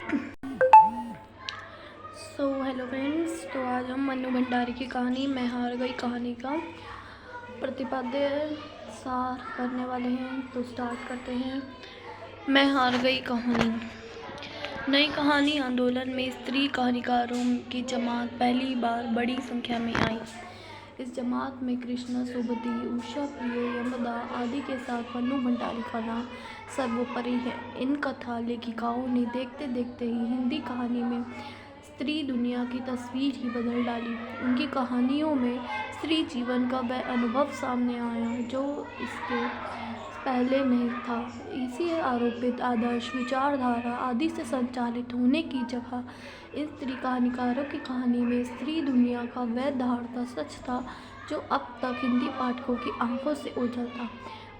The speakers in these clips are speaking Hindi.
हेलो फ्रेंड्स, तो आज हम मन्नू भंडारी की कहानी मैं हार गई कहानी का प्रतिपाद्य सार करने वाले हैं। तो स्टार्ट करते हैं। मैं हार गई कहानी। नई कहानी आंदोलन में स्त्री कहानीकारों की जमात पहली बार बड़ी संख्या में आई। इस जमात में कृष्णा, सुबुद्धि, उषा प्रिय, यमदा आदि के साथ मन्नू भंडारी का नाम सर्वोपरि है। इन कथा लेखिकाओं ने देखते देखते ही हिंदी कहानी में स्त्री दुनिया की तस्वीर ही बदल डाली। उनकी कहानियों में स्त्री जीवन का वह अनुभव सामने आया जो इसके पहले नहीं था। इसी आरोपित आदर्श, विचारधारा आदि से संचालित होने की जगह इन स्त्री कहानीकारों की कहानी में स्त्री दुनिया का वह धारता सच था जो अब तक हिंदी पाठकों की आंखों से ओझल था।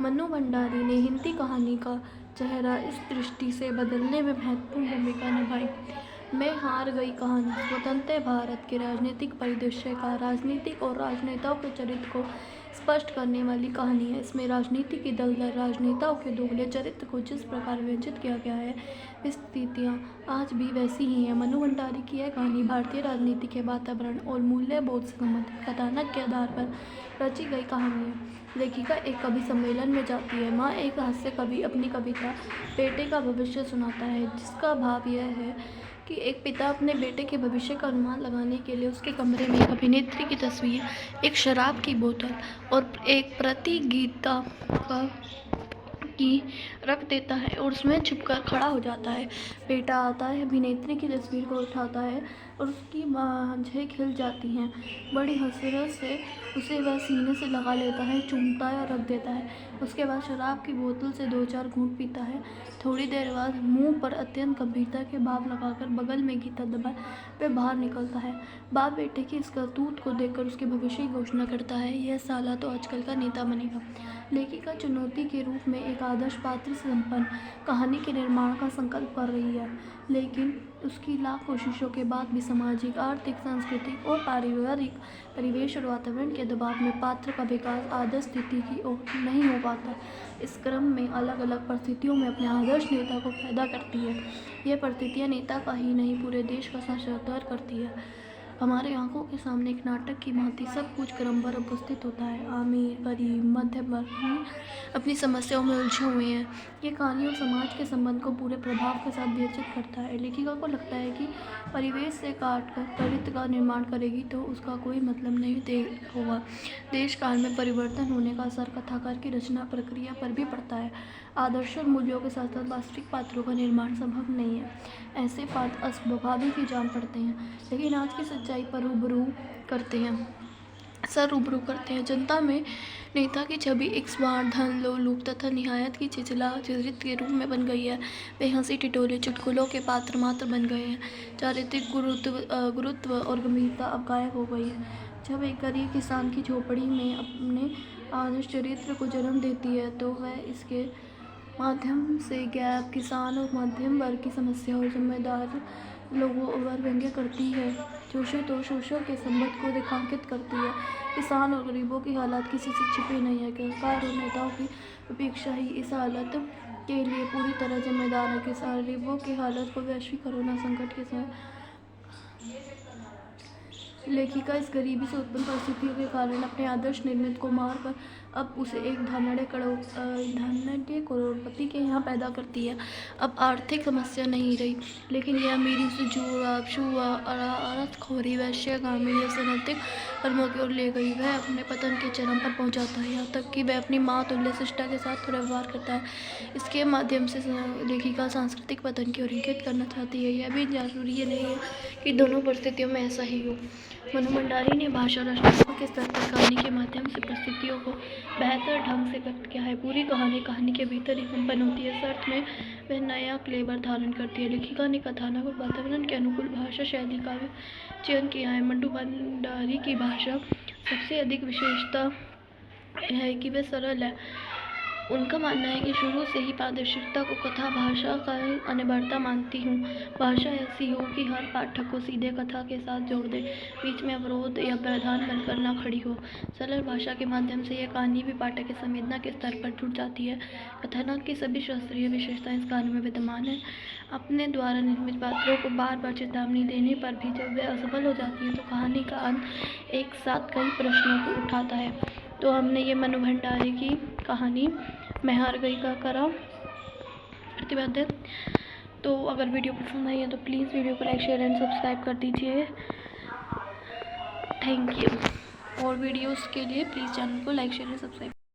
मन्नू भंडारी ने हिंदी कहानी का चेहरा इस दृष्टि से बदलने में महत्वपूर्ण भूमिका निभाई। मैं हार गई कहानी स्वतंत्र भारत के राजनीतिक परिदृश्य का राजनीतिक और राजनेताओं के चरित्र को स्पष्ट करने वाली कहानी है। इसमें राजनीति की दलदल, राजनेताओं के दोगले चरित्र को जिस प्रकार व्यंजित किया गया है, वे स्थितियाँ आज भी वैसी ही हैं। मन्नू भंडारी की यह कहानी भारतीय राजनीति के वातावरण और मूल्य बोध से संबंधित कथानक के आधार पर रची गई कहानी है। लेखिका एक कवि सम्मेलन में जाती है। माँ एक हास्य कवि अपनी कविता बेटे का भविष्य सुनाता है, जिसका भाव यह है कि एक पिता अपने बेटे के भविष्य का अनुमान लगाने के लिए उसके कमरे में एक अभिनेत्री की तस्वीर, एक शराब की बोतल और एक प्रति गीता की रख देता है और उसमें छुपकर खड़ा हो जाता है। बेटा आता है, अभिनेत्री की तस्वीर को उठाता है और उसकी बाहें खिल जाती हैं। बड़ी हसरत से उसे वह सीने से लगा लेता है, चूमता है और रख देता है। उसके बाद शराब की बोतल से 2-4 घूंट पीता है। थोड़ी देर बाद मुंह पर अत्यंत गंभीरता के भाव लगाकर बगल में गीता दबाए वह बाहर निकलता है। बाप बेटे की इस करतूत को देखकर उसके भविष्य की घोषणा करता है, यह साला तो आजकल का नेता बनेगा। लेखिका चुनौती के रूप में एक आदर्श पात्र से संपन्न कहानी के निर्माण का संकल्प कर रही है, लेकिन उसकी लाख कोशिशों के बाद भी सामाजिक, आर्थिक, सांस्कृतिक और पारिवारिक परिवेश और वातावरण के दबाव में पात्र का विकास आदर्श स्थिति की ओर नहीं हो पाता। इस क्रम में अलग अलग परिस्थितियों में अपने आदर्श नेता को पैदा करती है। यह परिस्थितियाँ नेता का ही नहीं पूरे देश का साक्षात्कार करती है। हमारे आंखों के सामने एक नाटक की भांति सब कुछ क्रमबद्ध उपस्थित होता है। अमीर, गरीब, मध्यम वर्ग अपनी समस्याओं में उलझे हुए हैं। ये कहानी और समाज के संबंध को पूरे प्रभाव के साथ व्यवस्थित करता है। लेखिका को लगता है कि परिवेश से काटकर चरित्र का निर्माण करेगी तो उसका कोई मतलब नहीं होगा। देश काल में परिवर्तन होने का असर कथाकार की रचना प्रक्रिया पर भी पड़ता है। आदर्श और मूल्यों के साथ साथ वास्तविक पात्रों का निर्माण संभव नहीं है। ऐसे पात्र अस्वाभाविक ही जान पड़ते हैं, लेकिन आज की सच्चाई पर रूबरू करते हैं। जनता में नेता की छवि एक स्वार्थ, धन, लोलुप तथा निहायत की चिचला चरित्र के रूप में बन गई है। वे हंसी ठिठोले चुटकुलों के पात्र मात्र बन गए हैं। चारित्रिक गुरुत्व और गंभीरता अब गायब हो गई है। जब एक गरीब किसान की झोपड़ी में अपने आदर्श चरित्र को जन्म देती है तो वह इसके माध्यम से गैप किसान और मध्यम वर्ग की समस्या और जिम्मेदार लोगों पर व्यंग्य करती है। शोषित और शोषक के संबंध को रेखांकित करती है। किसान और गरीबों की हालत किसी से छिपी नहीं है। सरकार और नेताओं की उपेक्षा ही इस हालत के लिए पूरी तरह जिम्मेदार है। किसान गरीबों की हालत को वैश्विक कोरोना संकट के समय लेखिका इस गरीबी से उत्पन्न परिस्थितियों के कारण अपने आदर्श निर्मित को मारकर अब उसे एक धनाढ़ करोड़पति के यहाँ पैदा करती है। अब आर्थिक समस्या नहीं रही, लेकिन यह अमीरी से जुआ, छुआ, अर्थखोरी, वैश्यगामी जैसे नैतिक कर्मों की ओर ले गई। वह अपने पतन के चरम पर पहुँचाता है, यहाँ तक कि वह अपनी माँ तुल्य शिष्टा के साथ दुर्व्यवहार करता है। इसके माध्यम से लेखिका सांस्कृतिक पतन की ओर इंगित करना चाहती है। यह भी जरूरी नहीं है कि दोनों परिस्थितियों में ऐसा ही हो। मन्नू भंडारी ने भाषा रचनात्मक के स्तर पर कहानी के माध्यम से परिस्थितियों को बेहतर ढंग से व्यक्त किया है। पूरी कहानी के भीतर ही संपन्न होती है। इस अर्थ में वह नया फ्लेवर धारण करती है। लेखिका ने कथानक और वातावरण के अनुकूल भाषा शैली का चयन किया है। मन्नू भंडारी की भाषा सबसे अधिक विशेषता है कि वह सरल है। उनका मानना है कि शुरू से ही पारदर्शिता को कथा भाषा का अनिवार्यता मानती हूँ। भाषा ऐसी हो कि हर पाठक को सीधे कथा के साथ जोड़ दे, बीच में अवरोध या व्यवधान बनकर ना खड़ी हो। सरल भाषा के माध्यम से यह कहानी भी पाठक के संवेदना के स्तर पर जुड़ जाती है। कथानक की सभी शास्त्रीय विशेषताएं इस कहानी में विद्यमान है। अपने द्वारा निर्मित पात्रों को बार बार चेतावनी देने पर भी जब वे असफल हो जाती है तो कहानी का अंत एक साथ कई प्रश्नों को उठाता है। तो हमने ये मनु भंडारी की कहानी मैं हार गई का करा प्रतिपाद्य। तो अगर वीडियो पसंद आई है तो प्लीज़ वीडियो को लाइक शेयर एंड सब्सक्राइब कर दीजिए। Thank you. और वीडियोस के लिए प्लीज़ चैनल को लाइक शेयर एंड सब्सक्राइब।